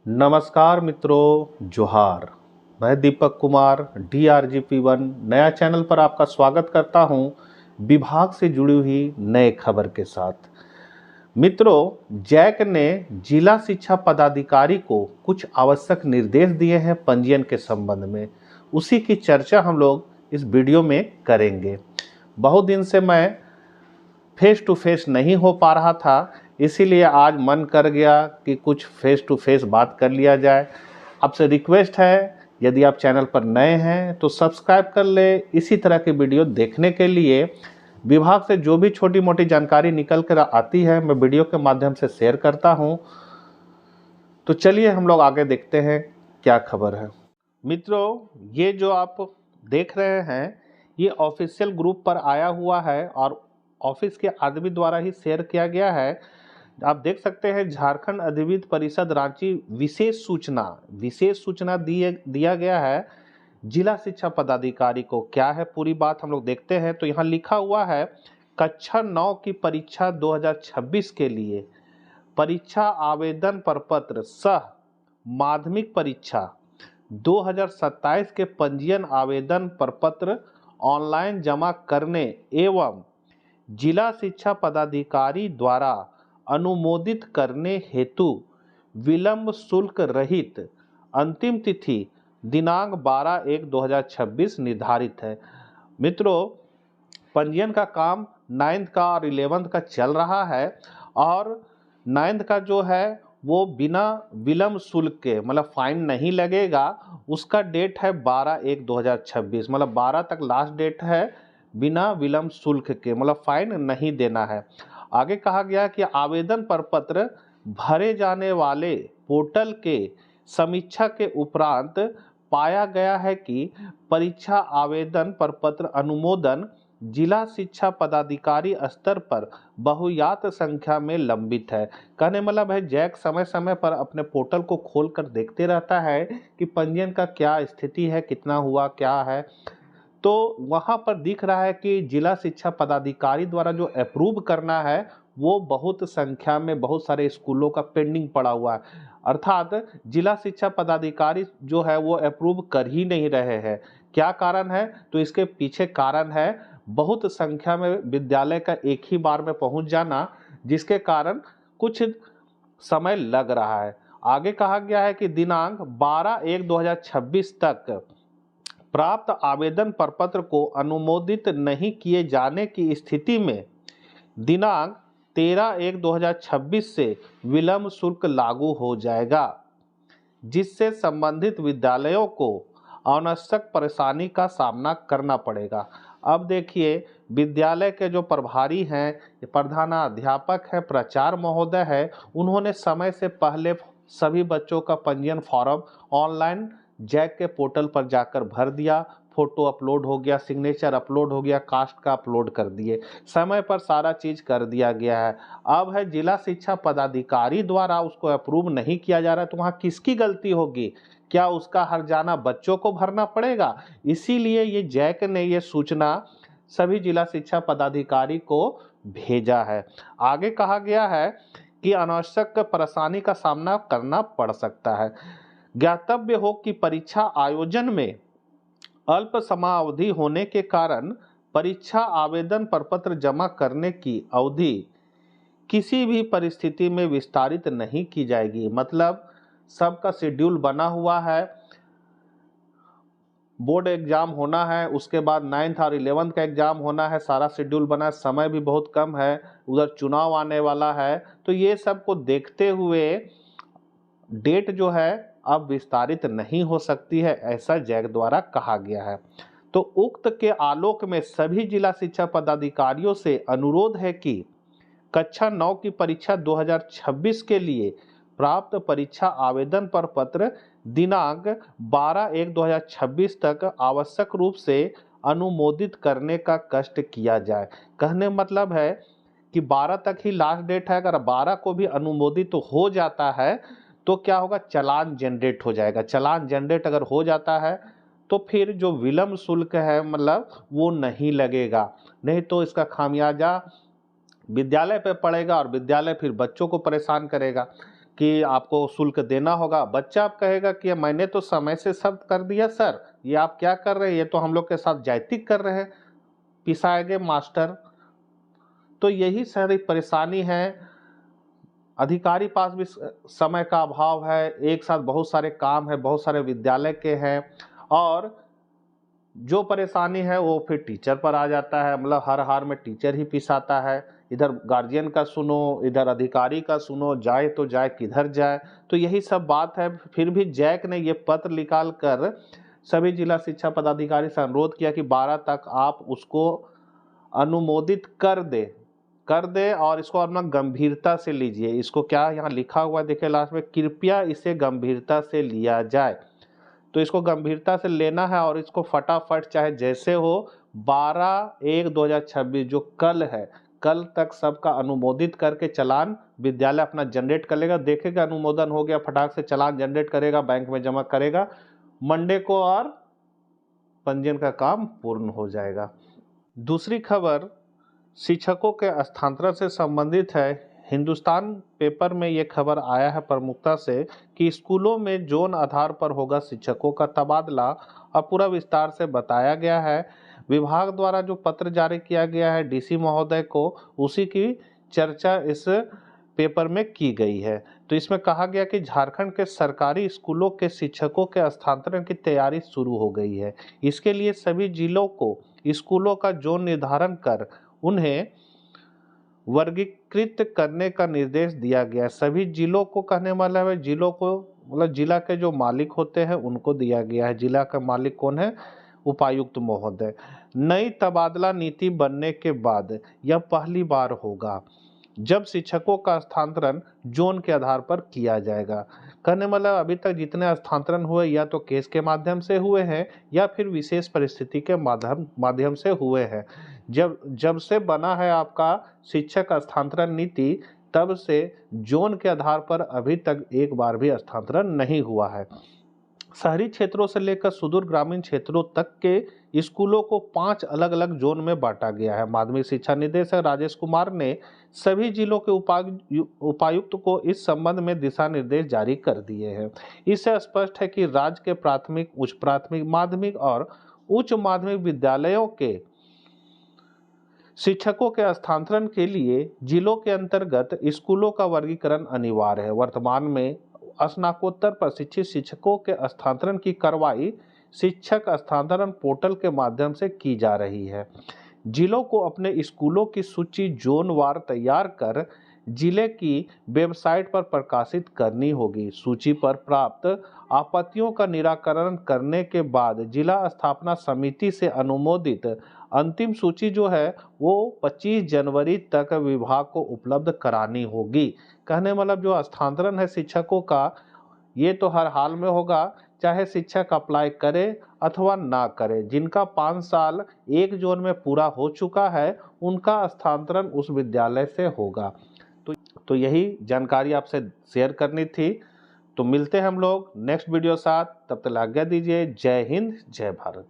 नमस्कार मित्रों, जोहार। मैं दीपक कुमार DRGP1 नया चैनल पर आपका स्वागत करता हूं, विभाग से जुड़ी हुई नए खबर के साथ। मित्रों, जैक ने जिला शिक्षा पदाधिकारी को कुछ आवश्यक निर्देश दिए हैं पंजीयन के संबंध में। उसी की चर्चा हम लोग इस वीडियो में करेंगे। बहुत दिन से मैं फेस टू फेस नहीं हो पा रहा था, इसीलिए आज मन कर गया कि कुछ फेस टू फेस बात कर लिया जाए। आपसे रिक्वेस्ट है, यदि आप चैनल पर नए हैं तो सब्सक्राइब कर ले। इसी तरह के वीडियो देखने के लिए विभाग से जो भी छोटी मोटी जानकारी निकल कर आती है, मैं वीडियो के माध्यम से शेयर करता हूं। तो चलिए हम लोग आगे देखते हैं क्या खबर है। मित्रों, ये जो आप देख रहे हैं, ये ऑफिशियल ग्रुप पर आया हुआ है और ऑफिस के आदमी द्वारा ही शेयर किया गया है। आप देख सकते हैं, झारखंड अधिविद्य परिषद रांची विशेष सूचना दिया गया है जिला शिक्षा पदाधिकारी को। क्या है पूरी बात हम लोग देखते हैं। तो यहाँ लिखा हुआ है, कक्षा 9 की परीक्षा 2026 के लिए परीक्षा आवेदन प्रपत्र सह माध्यमिक परीक्षा 2027 के पंजीयन आवेदन प्रपत्र ऑनलाइन जमा करने एवं जिला शिक्षा पदाधिकारी द्वारा अनुमोदित करने हेतु विलंब शुल्क रहित अंतिम तिथि दिनांक 12/1/2026 निर्धारित है। मित्रों, पंजीयन का काम 9th का और 11th का चल रहा है और 9th का जो है वो बिना विलंब शुल्क के, मतलब फाइन नहीं लगेगा। उसका डेट है 12/1/2026, मतलब 12 तक लास्ट डेट है, बिना विलंब शुल्क के, मतलब फाइन नहीं देना है। आगे कहा गया कि आवेदन प्रपत्र भरे जाने वाले पोर्टल के समीक्षा के उपरांत पाया गया है कि परीक्षा आवेदन प्रपत्र अनुमोदन जिला शिक्षा पदाधिकारी स्तर पर बहुयात संख्या में लंबित है। कहने मतलब है, जैक समय समय पर अपने पोर्टल को खोलकर देखते रहता है कि पंजीयन का क्या स्थिति है, कितना हुआ, क्या है। तो वहाँ पर दिख रहा है कि जिला शिक्षा पदाधिकारी द्वारा जो अप्रूव करना है वो बहुत संख्या में बहुत सारे स्कूलों का पेंडिंग पड़ा हुआ है। अर्थात जिला शिक्षा पदाधिकारी जो है वो अप्रूव कर ही नहीं रहे हैं। क्या कारण है? तो इसके पीछे कारण है बहुत संख्या में विद्यालय का एक ही बार में पहुंच जाना, जिसके कारण कुछ समय लग रहा है। आगे कहा गया है कि दिनांक 12/1/2026 तक प्राप्त आवेदन प्रपत्र को अनुमोदित नहीं किए जाने की स्थिति में दिनांक 13/1/2026 से विलंब शुल्क लागू हो जाएगा, जिससे संबंधित विद्यालयों को अनावश्यक परेशानी का सामना करना पड़ेगा। अब देखिए, विद्यालय के जो प्रभारी हैं, प्रधानाध्यापक हैं, प्राचार्य महोदय है, उन्होंने समय से पहले सभी बच्चों का पंजीयन फॉर्म ऑनलाइन जैक के पोर्टल पर जाकर भर दिया। फोटो अपलोड हो गया, सिग्नेचर अपलोड हो गया, कास्ट का अपलोड कर दिए, समय पर सारा चीज कर दिया गया है। अब है जिला शिक्षा पदाधिकारी द्वारा उसको अप्रूव नहीं किया जा रहा है, तो वहाँ किसकी गलती होगी? क्या उसका हर्जाना बच्चों को भरना पड़ेगा? इसीलिए ये जैक ने ये सूचना सभी जिला शिक्षा पदाधिकारी को भेजा है। आगे कहा गया है कि अनावश्यक परेशानी का सामना करना पड़ सकता है। ज्ञातव्य हो कि परीक्षा आयोजन में अल्प समावधि होने के कारण परीक्षा आवेदन प्रपत्र जमा करने की अवधि किसी भी परिस्थिति में विस्तारित नहीं की जाएगी। मतलब सबका शेड्यूल बना हुआ है, बोर्ड एग्जाम होना है, उसके बाद 9th और 11th का एग्जाम होना है, सारा शेड्यूल बना है, समय भी बहुत कम है, उधर चुनाव आने वाला है। तो ये सब को देखते हुए डेट जो है अब विस्तारित नहीं हो सकती है, ऐसा जैक द्वारा कहा गया है। तो उक्त के आलोक में सभी जिला शिक्षा पदाधिकारियों से अनुरोध है कि कक्षा 9 की परीक्षा 2026 के लिए प्राप्त परीक्षा आवेदन प्रपत्र दिनांक 12/1/2026 तक आवश्यक रूप से अनुमोदित करने का कष्ट किया जाए। कहने मतलब है कि 12 तक ही लास्ट डेट है। अगर 12 को भी अनुमोदित तो हो जाता है तो क्या होगा? चालान जनरेट हो जाएगा। चालान जनरेट अगर हो जाता है तो फिर जो विलंब शुल्क है, मतलब वो नहीं लगेगा। नहीं तो इसका खामियाजा विद्यालय पे पड़ेगा और विद्यालय फिर बच्चों को परेशान करेगा। कि आपको शुल्क देना होगा। बच्चा आप कहेगा कि मैंने तो समय से सब कर दिया सर, ये आप क्या कर रहे हैं, ये तो हम लोग के साथ ज्यादती कर रहे हैं, पिसाएंगे मास्टर। तो यही सारी परेशानी है। अधिकारी पास भी समय का अभाव है, एक साथ बहुत सारे काम है, बहुत सारे विद्यालय के हैं, और जो परेशानी है वो फिर टीचर पर आ जाता है। मतलब हर हार में टीचर ही पिसाता है। इधर गार्जियन का सुनो, इधर अधिकारी का सुनो, जाए तो जाए किधर जाए। तो यही सब बात है। फिर भी जैक ने ये पत्र निकाल कर सभी जिला शिक्षा पदाधिकारी से अनुरोध किया कि 12 तक आप उसको अनुमोदित कर दे और इसको अपना गंभीरता से लीजिए। इसको क्या यहाँ लिखा हुआ है देखिए लास्ट में, कृपया इसे गंभीरता से लिया जाए। तो इसको गंभीरता से लेना है और इसको फटाफट चाहे जैसे हो 12/1/2026 जो कल है, कल तक सबका अनुमोदित करके चालान विद्यालय अपना जनरेट कर लेगा। देखेगा अनुमोदन हो गया, फटाक से चालान जनरेट करेगा, बैंक में जमा करेगा मंडे को, और पंजीयन का काम पूर्ण हो जाएगा। दूसरी खबर शिक्षकों के स्थानांतरण से संबंधित है। हिंदुस्तान पेपर में ये खबर आया है प्रमुखता से कि स्कूलों में जोन आधार पर होगा शिक्षकों का तबादला, और पूरा विस्तार से बताया गया है। विभाग द्वारा जो पत्र जारी किया गया है डीसी महोदय को, उसी की चर्चा इस पेपर में की गई है। तो इसमें कहा गया कि झारखंड के सरकारी स्कूलों के शिक्षकों के स्थानांतरण की तैयारी शुरू हो गई है। इसके लिए सभी जिलों को स्कूलों का जोन निर्धारण कर उन्हें वर्गीकृत करने का निर्देश दिया गया। सभी जिलों को, कहने वाला है जिलों को, मतलब जिला के जो मालिक होते हैं उनको दिया गया है। जिला का मालिक कौन है? उपायुक्त महोदय। नई तबादला नीति बनने के बाद यह पहली बार होगा जब शिक्षकों का स्थानांतरण जोन के आधार पर किया जाएगा। कहने मतलब अभी तक जितने स्थानांतरण हुए या तो केस के माध्यम से हुए हैं या फिर विशेष परिस्थिति के माध्यम से हुए हैं। जब से बना है आपका शिक्षक स्थानांतरण नीति, तब से जोन के आधार पर अभी तक एक बार भी स्थानांतरण नहीं हुआ है। शहरी क्षेत्रों से लेकर सुदूर ग्रामीण क्षेत्रों तक के स्कूलों को 5 अलग अलग जोन में बांटा गया है। माध्यमिक शिक्षा निदेशक राजेश कुमार ने सभी जिलों के उपायुक्त को इस संबंध में दिशा निर्देश जारी कर दिए हैं। इससे स्पष्ट है कि राज्य के प्राथमिक, उच्च प्राथमिक, माध्यमिक और उच्च माध्यमिक विद्यालयों के शिक्षकों के स्थानांतरण के लिए जिलों के अंतर्गत स्कूलों का वर्गीकरण अनिवार्य है। वर्तमान में स्नातकोत्तर प्रशिक्षित शिक्षकों के स्थानांतरण की कार्रवाई शिक्षक स्थानांतरण पोर्टल के माध्यम से की जा रही है। जिलों को अपने स्कूलों की सूची जोनवार तैयार कर जिले की वेबसाइट पर प्रकाशित करनी होगी। सूची पर प्राप्त आपत्तियों का निराकरण करने के बाद जिला स्थापना समिति से अनुमोदित अंतिम सूची जो है वो 25 जनवरी तक विभाग को उपलब्ध करानी होगी। कहने मतलब जो स्थानांतरण है शिक्षकों का, ये तो हर हाल में होगा, चाहे शिक्षक अप्लाई करे अथवा ना करे। जिनका 5 साल एक जोन में पूरा हो चुका है उनका स्थानांतरण उस विद्यालय से होगा। तो यही जानकारी आपसे शेयर करनी थी। तो मिलते हैं हम लोग नेक्स्ट वीडियो साथ, तब तक आज्ञा दीजिए। जय हिंद, जय भारत।